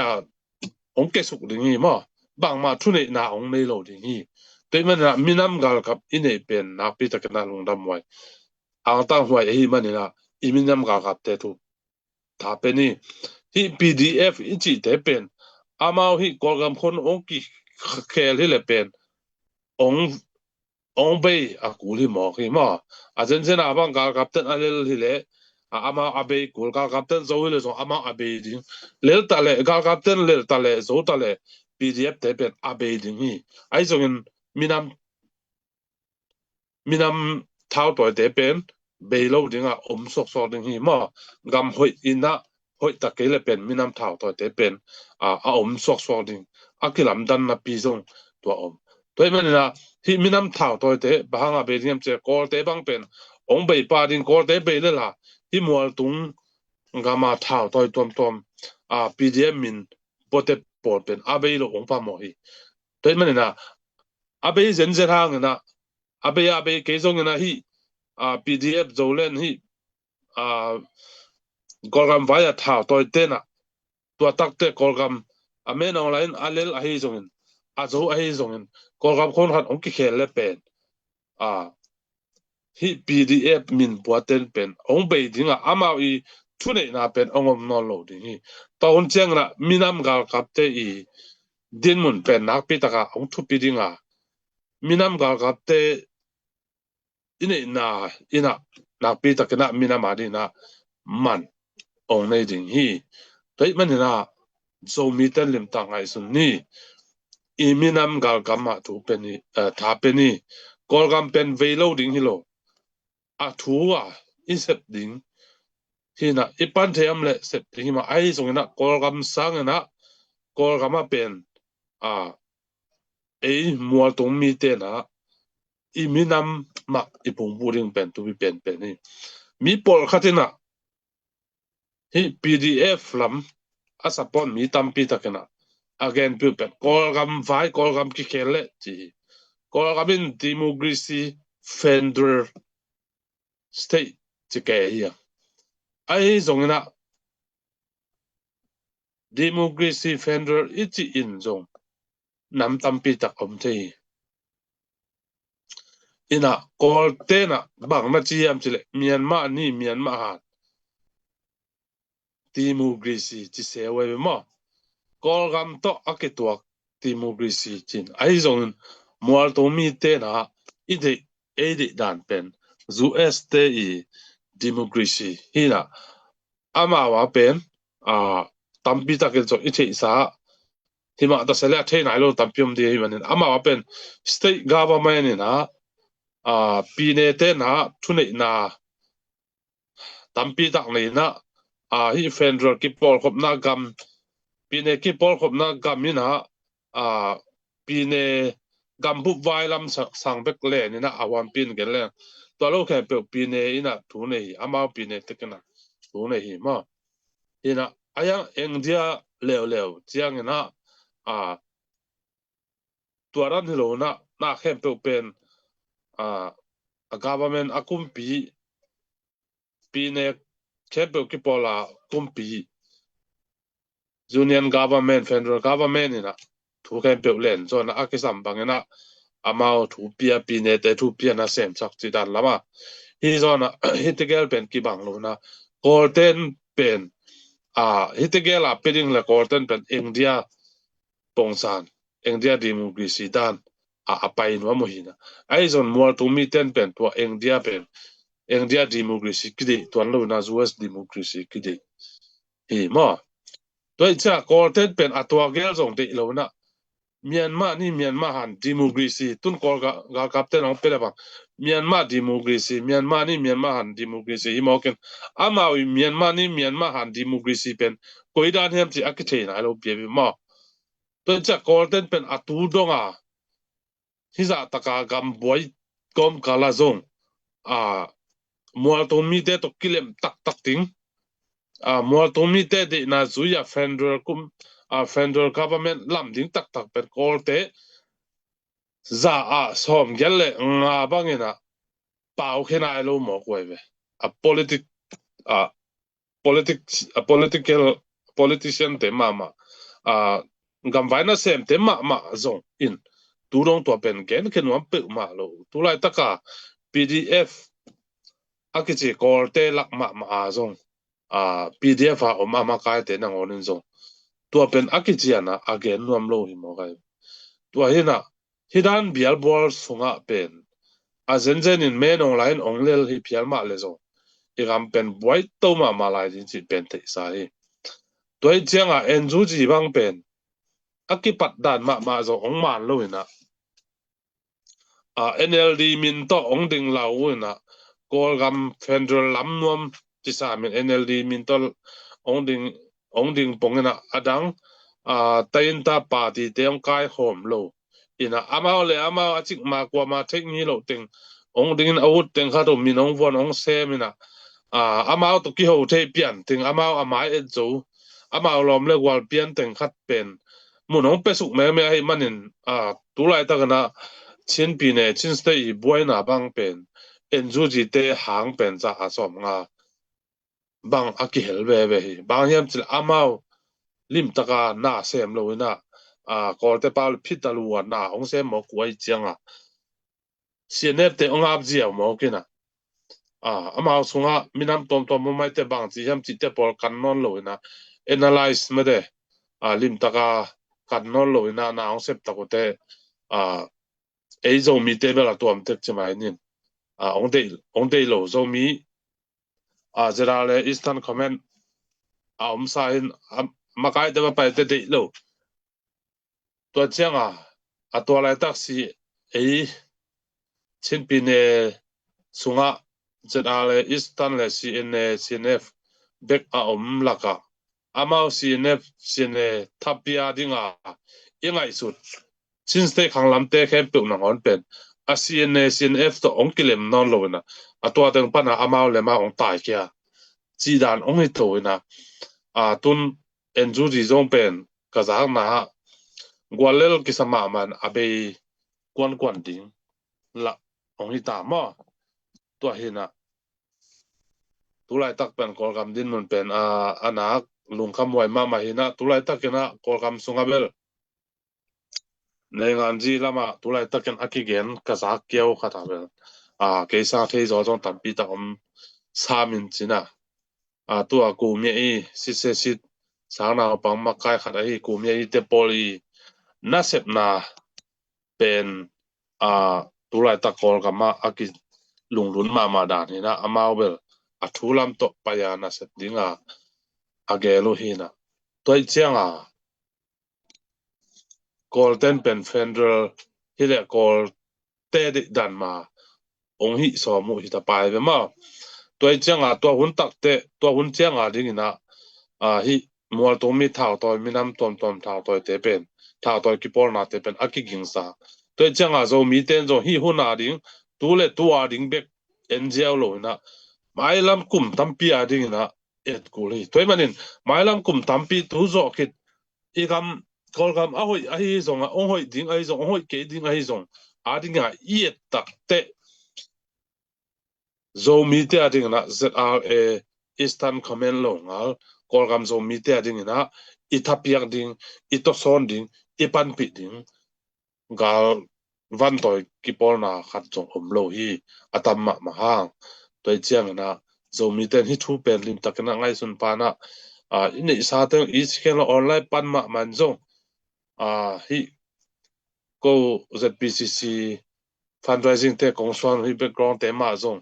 ông kết thúc đi nghỉ mà bang mà thu này na ông này lâu đi nghỉ thế mà là minam gal kap in này bên na pi ta cái na lung đam hoài ang tang hoài ấy mà này là minam gal kap thế thu thà bên này hi PDF in chỉ thế bên amao hi gọi gam khôn ông kỳ khéo hi là bên ông bay cú hi mò hi mà dân dân bang gal kap tên anh hi lệ ama abe kul gal kapten zo le zo ama abe ding lel tale gal kapten lel tale zo tale PDF te pet abe ding hi ai zo ngin minam thao toy te pen beilo dinga sok ding hi mo gam hoi ina hoi ta kele pen minam thau to te pen a sok ding akilam dan na pi zong to toy manina hi minam thau to te bahanga be diam che kol te bang pen ong bei pa din kol te be le la hi mual tung gama thau toy tom pdm min pote por pen abeilo ong pa mo hi toy manina abe zen zen hang na abe ke zong na hi pdf zolen hi golgam vaya thao toy tena tua takte golgam amen online alel a hi zongin a zo a hi zongin golgam khon hat ong ki khel le pen hi pdf min puaten pen ong be dinga amao I thune na pen ongom no lo ding hi taun cheng na minam gal kapte I din mun pen nak pi taka ong thu pi dinga minam gal kapte ina nak pi takena minam adi na man ong nei ding hi toy manina zo mi ten lim ta ngai sun ni I minam gal gama tu peni tha peni kol gam pen veilo ding hi lo a thu isep ding hina ipan the am le sep ding ma ai zong na kol gam sang na kol gama pen ei mual tong mi te na I minam ma ipung buring pen tu bi pen ni mi pol khatina hi pdf lam asapon mi tampi takena again pu pen kol gam vai kol gam ki khele ti kol gam in democracy fender state ti ke hi ai zongina democracy fender iti in zong nam tampi tak om te ina kol tena bang na chi am chile Myanmar ni Myanmar ha democracy chi se we mo kol gam to aketuak democracy chin ai zong mual to mi te na ide dan pen zu este I democracy hina ama wa pen tampi takel cho iche sa hima ta sele the nai lo tampium de himanin ama wa pen state government na pine te na thune na tampi tak nei na hi federal ki pol khop na gam pine ki pol khop na gam ina pine gam bu vai lam sang bek le ni na awan pin gen le to lo khe pe pine ina thu nei ama pine te kana thu nei hi ma ina ayang engdia leo chiang ina tuaran hilo na khem pe pen a government akumpi pine khepe ki pola kumpi union government federal government ina thu khem pe len so na akisam bangena amao thu pia pine te thu pia na sem chak chi dan lama hi zona hitigel pen ki bang lo na golden pen hitigel a peding la golden pen india pongsan india democracy dan apai no mo hina ai zon mual tu mi ten pen to india pen india democracy kidi to lo na us democracy kidi hi mo toi cha golden pen atwa gel zong de lo na Myanmar ni Myanmar han democracy tun kol ga captain on pele bang Myanmar democracy Myanmar ni Myanmar han democracy hi mo ken ama wi Myanmar ni Myanmar han democracy pen koidan hem ti akithe na lo pe mo toi cha golden pen atu donga hiza taka gam boy kom kala zong mual to mi te to kilem tak ting mual to mi te de na zuya federal government lam ding tak per kolte za som gelle nga bangena pau khena lo mo kwebe politician te mama gam vaina sem te ma zong in turong to pen gen ken wam pe ma lo tu lai taka pdf akichi kolte lak ma zong pdf ma kai te na ngonin zong tua pen akichiana again nuam lo hi mo kai tua hina hidan bial bol sunga pen a zen in men online onglel hi phial ma le zo igam pen boy to ma lai din chi pen te sa hi toi chianga enju ji bang pen akipat dan ma zo ong man lo ina NLD min to ong ding lau ina kol gam federal lam nuam ti sa min NLD min tol ong ding pongena adang tayin ta party te ong kai hom lo ina amao le amao achik ma kwa ma thek ni lo teng ong ding out teng kha to min ong von ong se mina amao to ki ho the pian teng amao amai et zo amao lom le wal pian teng khat pen mun ong pesuk me me ai manin tu lai ta kana chin pi ne chin stay i boy na bang pen en zu ji te hang pen cha asom nga bang akihel ve ve hi bang hiam chil amao lim taka na sem lo ina kol te pal phitalu na ong sem mo kuai chianga CNF te ong ap jiao mo kina amao sunga minam tom tom mai te bang chi hiam chi te pol kan non lo ina analyze me de lim taka kan non lo ina na ong sep takote ei zo mi te bela tuam tek chimai nin ong dei lo zo mi zera le Eastern Command om sa in makai te pa te dei lo to chianga to lai taxi ei chin pine sunga zera le Eastern le CNF back om laka amao CNF tapia dinga ingai sut since te khanglam te khem pe na ngon pen CNF to ong kilem non lo na atwa teng pana amao le ma ong tai kya chi dan ong hi to na tun enju ji zong pen ka za na gwalel kisama man abe kwan ding la ong hi ta ma to hina tulai tak pen kol gam din mun pen anak lung kham wai ma hina tulai tak kena kol gam sunga bel nengan ji lama tulai tak ken akigen ka za keu khata bel ke sa the zo jong tam pi ta om sa min china tu ku me i se sit sang na pang ma kai khata hi ku me i te poli na sep na pen tulai tak kol gam aki lung lun ma dan hina amao bel thulam to paya na set dinga agelo hina toi chianga kol ten pen federal hile kol te de dan ma ong hi so mu hi ta pai ve ma toi chianga to hun tak te to hun chianga dingina hi mual to mi thau to minam tom thau to te pen thau to ki por na te pen aki gingsa toi chianga zo mi ten zo hi hun a ding tu le tu a ding bek NGL lo na mai lam kum tampi a ding na et kuli toy manin mai lam kum tampi tu zo kit i gam kol gam a hoi a hi zong a ong hoi ding a hi zong ong hoi ke ding a hi zong a ding a i tak te zo mi te a ding na ZRA Eastern Command lo ngal kol gam zo mi te a ding na i tapiak ding i to son ding i pan pi ding gal van toy ki pol na khat chong om lo hi atam ma hang toi chiang na zo mi ten hi thu pen lim takna ngai sun pa na ini sa te i sken online pan ma man zong hi ko ZPCC fundraising te kong swan hi background te ma zong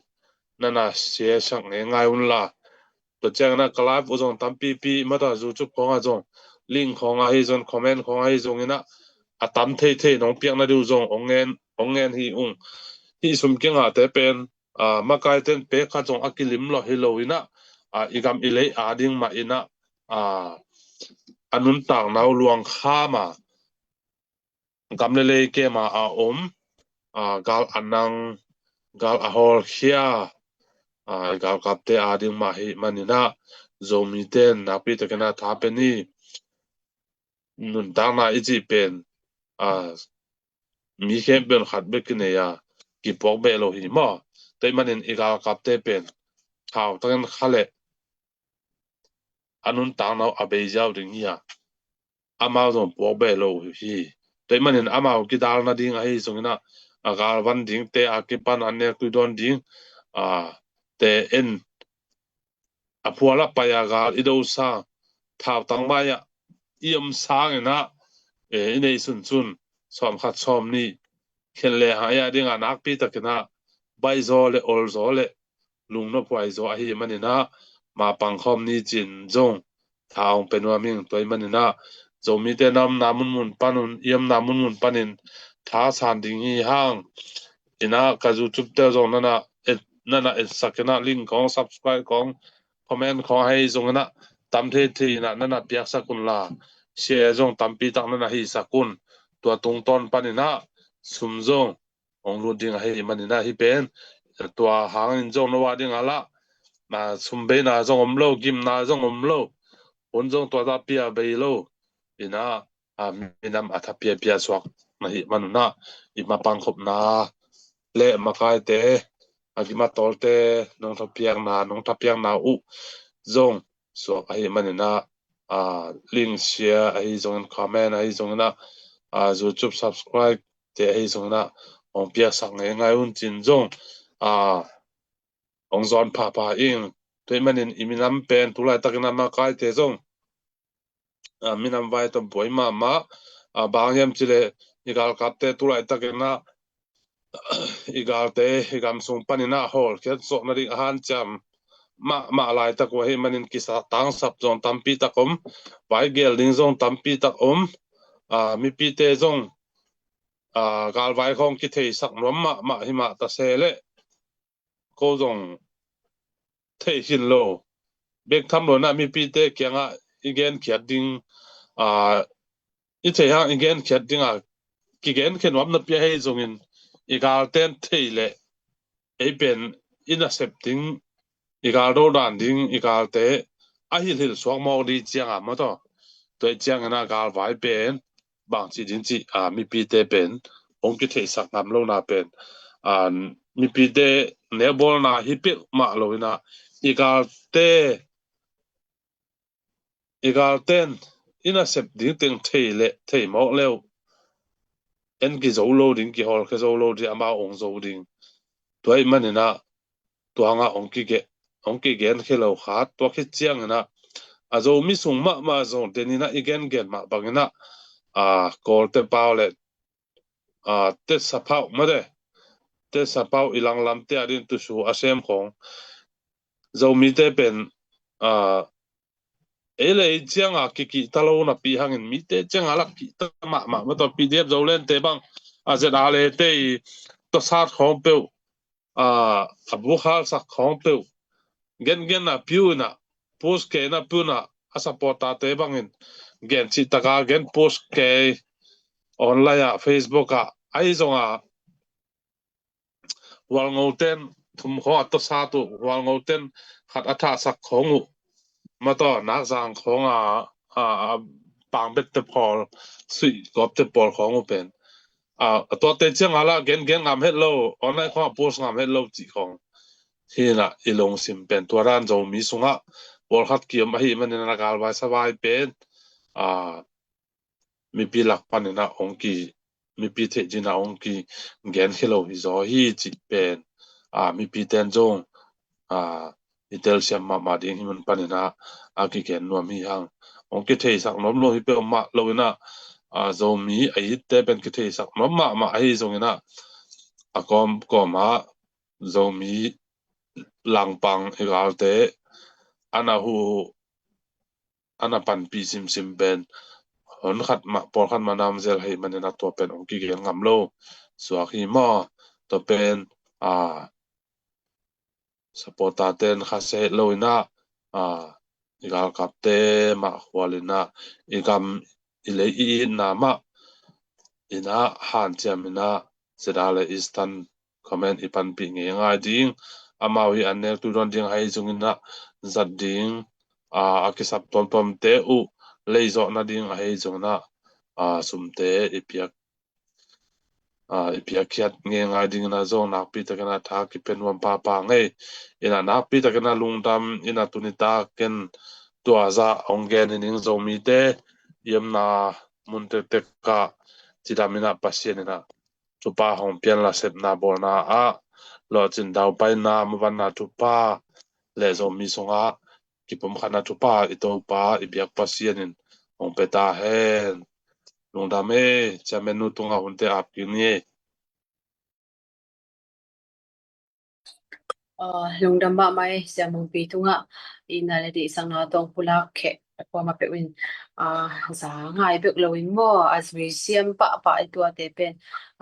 nana sie sang ngai un la to chiang na kalai pu zong tam pi ma ta zu chu khong a zong link khong a hi zon comment khong a hi zong ina tam the nong piang na du zong ongen hi hi sum kenga te pen makai ten pe kha chong akilim lo hiloina igam ilei ading ma ina anun tang nau luang kha ma gamle ke ma om gal anang gal ahol khia gal kapte ading ma hi manina zomi ten na pi te kana tha pe ni nun tang na iji pen mi khem ben khat be kine ya ki pok be lo hi ma te manin igal kapte pen thau tan khale anun tang nau abe jaw ding ya amao zong pok be lo hi te manin amao ki dal na ding ai zongina agal van ding te akipan anne ku don ding te en apuala pa ya gal ido sa thau tang ma ya iam sang na inei sun som khat som ni khen le ha ya ding anak pi takina bai zo le ol zo le lung no pwai zo a hi manina ma pang khom ni chin zong thang penwa ming toy manina zo mi te nam namun mun panun yam namun mun panin tha san ding hi hang ina ka zu chup te zo na นั่นน่ะสักนะลิงก์ของ subscribe ของ comment ของให้จงนะตามที่นะนั่นน่ะเปียกสักคนละเชียร์จงตามปีตักนั่นน่ะให้สักคนตัวตรงต้นปานนะสุมจงองรู้ดิ่งให้มันนะให้เป็นตัวหางจงนว่าดิ่งอะไรนะสุมเบนะจงโลกิมนะจงโลคนจงตัวตาเปียเบโลอินะมีนำอัฐเปียสวกนะให้มันนะอิมาปังคบนะเละมาคายเตอากิมาตอลเตน้องทับเปียงนาน้องทับเปียงนาอุจงสวกไอ้มันนะลิงก์แชร์ไอ้จงคอมเมนต์ไอ้จงนะYouTube subscribe เตไอ้จงนะองเปียสังไงอุ่นจินจงองจอนพาอิงตัวมันอิมินำเป็นตุลาตะกันมาคายเตจงมินำไว้ตัวป่วยมาบางยามจิเลอีกาลกับเตตุลาตะกันนะอีกาเตอีกามส่งปันนาฮอลเขียนส่งนาฬิกาหันจำมาลายตะกว่าให้มันกิสาตังสับจงตัมปีตะกมไปเกลดิงจงตัมปีตะอมมีปีเตจงกาลไว้ของกิเทสักนวมมาหิมะตะเซเลก็จงเทหินโลเบกทำโลนะมีปีเตเกียงอีเกนเขียดดิงอีเทียงอีเกนเขียดดิงกิเกนเขียนวับนับเปียให้จงอินอีกาเต้นเทเลไอเป็นอินเซปติ้งอีกาโรดันดิ้งอีกาเตไอหิลสวกมอดีเจียงมาต่อตัวเจียงนะกาลไว้เป็นบางจีดินจีมีปีเตเป็นองค์กิเทสักนำโลนาเป็นมีปีเตเนบอลนาฮิปิมาโลนะอีกาเตอีกาเต้นอินเซปติ้งเต็งเทเลเทมอเลวเอ็นกิโซโลดิ้งกิฮอลกิโซโลดิ้งอามาองโซดิ้งตัวมันนะตัวงาองกิเกนเคโลขาดตัวคิดเจียงนะโจมีส่งมาโจเดนินะอีเกนมาบางนะกอลเตปาวเลเตสปาวมาเดเตสปาวอีหลังลำเตอดินตุสูอาเซมของโจมีเตเป็นเอเลเจียงกิตะโลนะปีหังมีเตเจียงลักกิตะมาตัวปีเดียบโจเล่นเตบังเจดาเลเตตัวซาดของเปลบุคคลสักของเปลเกนนะพิวนะโพสเกนะพิวนะอาสปอร์ตาเตบังอินเกนจิตกาเกนโพสเกออนไลน์Facebookไอซงวัลงเต้นทุมของอัตสาตุวัลงเต้นขัดอัฐสักของมาต่อนักสังของปังเบ็ดเตพอลสุยกอบเตพอลของเป็นตัวเตจิงอะไรเกนงามเฮลโลออนไลน์ของโพสงามเฮลโลจีของที่น่ะอีลงสิมเป็นตัวร้านจะมีสุงะบอลขัดเกี่ยวมาให้มันในนักการไว้สบายเป็นมีปีหลักปันนะองกีมีปีเทจินะองกีเกนเฮลโลฮิโซฮีจิเป็นมีปีเตนจงอิตาลีมาดิ้งฮิมันปันนะกิเกนนัวมีหังองกีเทสักน้อมโลฮิเปอมาโลนะจะมีไอ้เตเป็นกิเทสักน้อมมาไอ้จงนะก็มาจะมีหลังปังอีกอาเตอันนั้นหูอันนั้นปันปีซิมเป็นหนขัดมาปอขัดมานำเซลให้มันนักตัวเป็นองค์กิเกงงามโลสวากีมอตัวเป็นสปอร์ตาเตนคาเซโลอินะอีกอากับเตมาหัวลินะอีกามอิเลอีนามาอินะฮันเจมินะเสดาเลอิสตันคอมเมนต์อีปันปีเงี้ยง่ายดิ้งอามาวิอันเนกตุดอนดิ้งให้จงอินะจัดดิ้งอากิสับตอนปมเตอุเลยจอนาดิ้งให้จงนะสุมเตอีเปียกเขียดเงี้ยง่ายดิ้งนะจงนักปีตะกันนะทักกิเป็นวันป้าไงอินะนักปีตะกันนะลุงดำอินะตุนิตาเกนตัวจะองเกนนิ่งจงมีเตยมนามุนเตเตกะจิดามินะปัสเยนินะทุป้าของเปียนละเสพนาบอนารอจินดาวไปนามวันนาทุป้าเลจงมีสงะกิปมขันนาทุป้าอิโตป้าอิเบียกปัสเยนินองเปตาเฮนลุงดำจะเมนูตุงาหุ่นเตอับกินเย่lung damba mai sia mung pi tunga ina le di sang na tong pula khe kwa ma pe win za ngai bek lo in mo azui siam pa tua te pen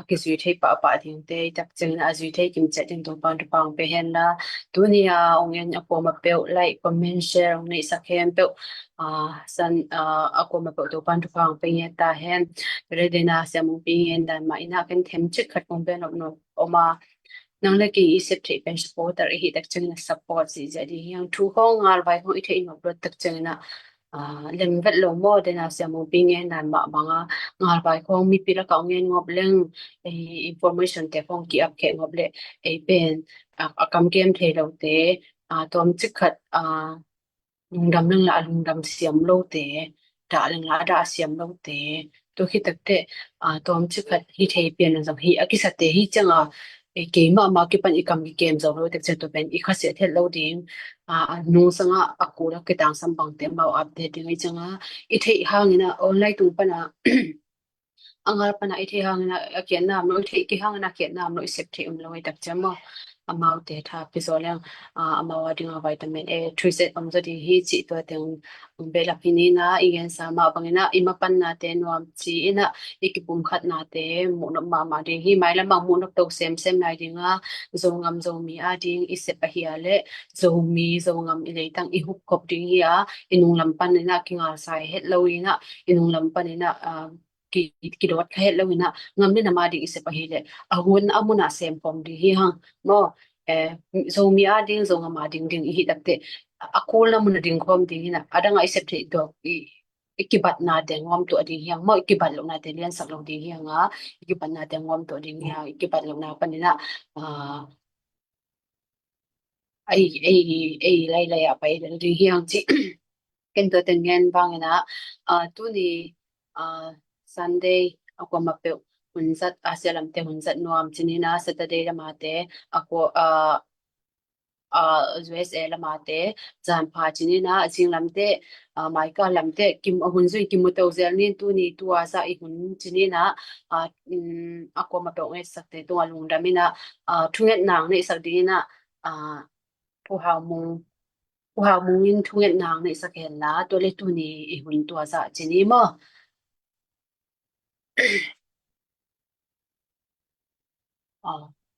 ki zui thei pa ding te tak cheng na azui thei kim che ding to pan to pang pe hen na dunia ongen akwa ma pe like comment share ong nei sakhem pe san akwa ma pe to pan to pang pe ye ta hen re de na siam pi hen dan ma ina ken them chik khat ong ben no oma nang le ki isep thei pen supporter hi tak cheng na support si jadi yang thu hong ngal vai ho i thei no pro tak cheng na lem vet lo mo de na sia mo ping en nan ma banga ngal bai khong mi pila ka ngen ngop leng information te khong ki ap khe ngop le pen kam kem the lo te tom chik khat lungdam leng la lungdam siam lo te da leng la da siam lo te to khi tak te tom chik khat hi thei pen na hi akisa te hi changa game ma ki pan ikam ki game zo lo tek chen to pen I kha se the lo ding nu sanga akura ke tang sam bang te ma update ding I changa I thei hangina online tu pana angar pana I thei hangina akian nam no thei ki hangina kian nam no sep thei lo I tak chama amau te tha pisolang amawa ding vitamin A 3 set amzo di hi chi to teng bela pinina igen sama bangina imapan na te nuam chi ina ikipum khat na te mu no ma ding hi mai lamang mu no to sem nai dinga zongam zomi a ding isep a hi ale zomi zongam I leitang I hup kop ding hi a inung lampan ina kinga sai het loina inung lampan ina ki dot khet loina ngamni na ma ding isep a hi le ahun amuna sem pom di hi hang mo zomi a ding zonga ma ding hi dakte akol na mun ding khom ding hina adanga isep the do ikibat na de ngom to ding hiang mo ikibat lo na te lian sak lo ding hiang a ikibat na de ngom to ding hiang ikibat lo na panina ai lai a pai ding hiang chi ken to ten ngen bangena tu ni Sunday akwa mape hunzat asialam te hunzat nuam chinina Saturday lamate akwa USA lamate zan pha chinina jing lamte maika lamte kim hunzui kim to zel nin tu ni tu asa I hun chinina akwa mape ngai sakte to alung damina thunget nang nei sakdina pu hau mung in thunget nang nei sakhen la to le tu ni I hun tu asa chini mo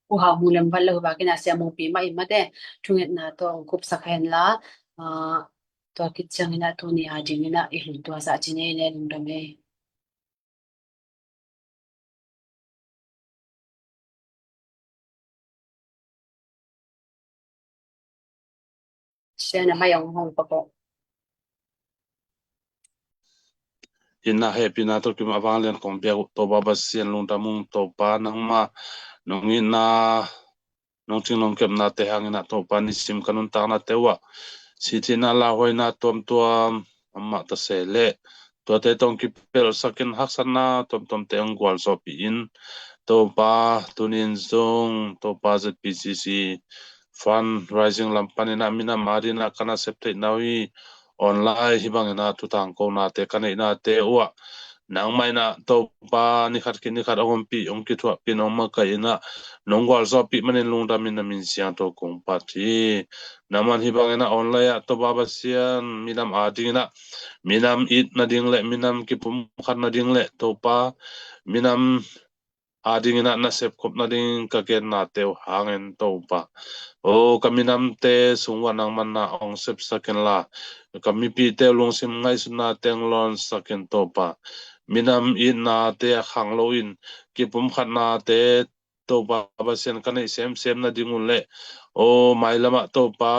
pu hau mung lem val lo ba kina sia mung pi mai ma de thunget na to kup sakhen la to kitchang ina tu ni ading ina I hun tu asa chini le lung dame siya na mayang hong pa ko Inna he pina to kim awang len kong pia to baba sian lung tamung to pa nang ma nong ina nong ting nong kem na te hang ina to pa ni sim kanun ta na te wa si tina la hoi na tom tuam amma ta se le to te tong ki pel sakin haksan na tom te ang gwal so pi in to pa tunin zong to pa ZPCC fundraising lampanina mina marina kana septe nawi online hibangena tutang ko na te kana ina te wa nang mai na to pa ni khat ong pi ong ki thua pi nong ma ka ina nong gwal zo pi manin lung da min na min siang to kong pa thi naman hibangena online to baba sian minam adina minam it na ding le minam ki pum khat na ding le to pa minam ading ina na sep kop na ding ka ken na teu hangen to pa o kaminam te sungwa nang man na ong sep saken la kami pi te long sim ngai su na teng lon saken to pa minam in na te khang lo in ki pum khat na te to pa ba sen kanai sem na dingun le o mai lama to pa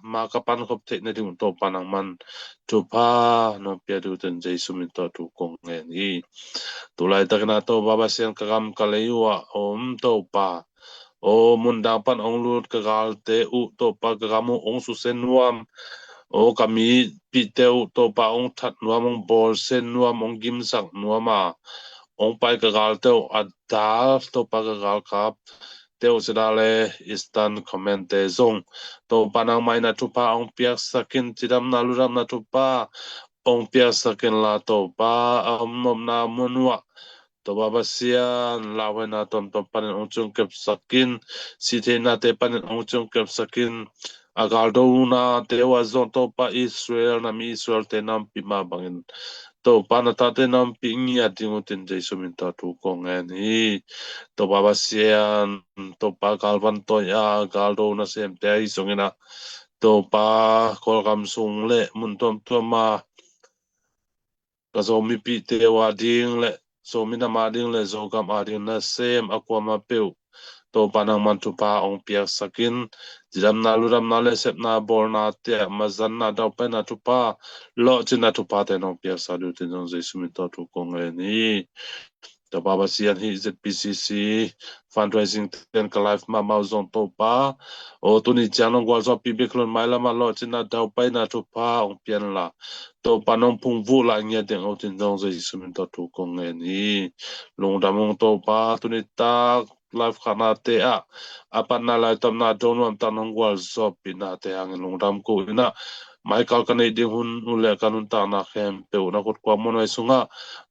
ma ka pan khop the na ding to pa nang man tu pa no pia du ten jesu min to tu kong ngen hi tulai takna to baba sen kagam kaleiwa om to pa o munda pan ong lut kagal te u to pa kagamu ong su sen nuam o kami pi teu to pa ong that nuam ong bol sen nuam ong gim sak nuama ong pai kagal teu adal to pa kagal kap teu sedale istan komente zong to panang mai na tupa ong piak sakin tidam na luram na tupa ong piak sakin la to pa nom na munwa to baba sian lawe na tom panin ong chung kep sakin si the na te panin ong chung kep sakin agal do na tewa zon to pa Israel na mi Israel te nam pi ma bangin to pa na ta te nam pi ngi atingu tin Jesu min ta tu kong en hi to baba sian to pa kalvan to ya gal do na sem te ai songina to pa kol kam sung le mun tom ma ka zo mi pi te wa ding le so mi na ma ding le zo kam a ding na sem akwa ma peu to panang man tu pa ong piak sakin jidam na luram na le sep na bor na te mazan na dau pe na tu pa lo chin na tu pa te no piak sa du tin jong jesu min to tu kong le ni to baba sian hi ZPCC fundraising ten ka life ma ma zon to pa o tu ni chang long gwal zo pi be klon mai la ma lo chin na dau pe na tu pa ong pian la to panong phung vu la nya deng o tin jong jesu min to tu kong le ni long damong to pa tu ni ta life khana te a apan na lai tam na don wam tan ong gwal zo pi na te ang long dam ko na mai kal kan ei ding hun ule kanun ta na khem pe na kot kwa mon ai sunga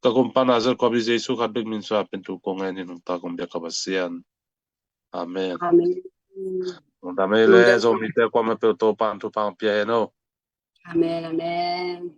ka kum pa na zel ko bi jesu khat bek min sa pen tu ko ngai ni nung ta kum be ka basian amen Amen. nung da me le Lungdam. zo mi te kwa me pe to pan tu pa pia no Amen. Amen.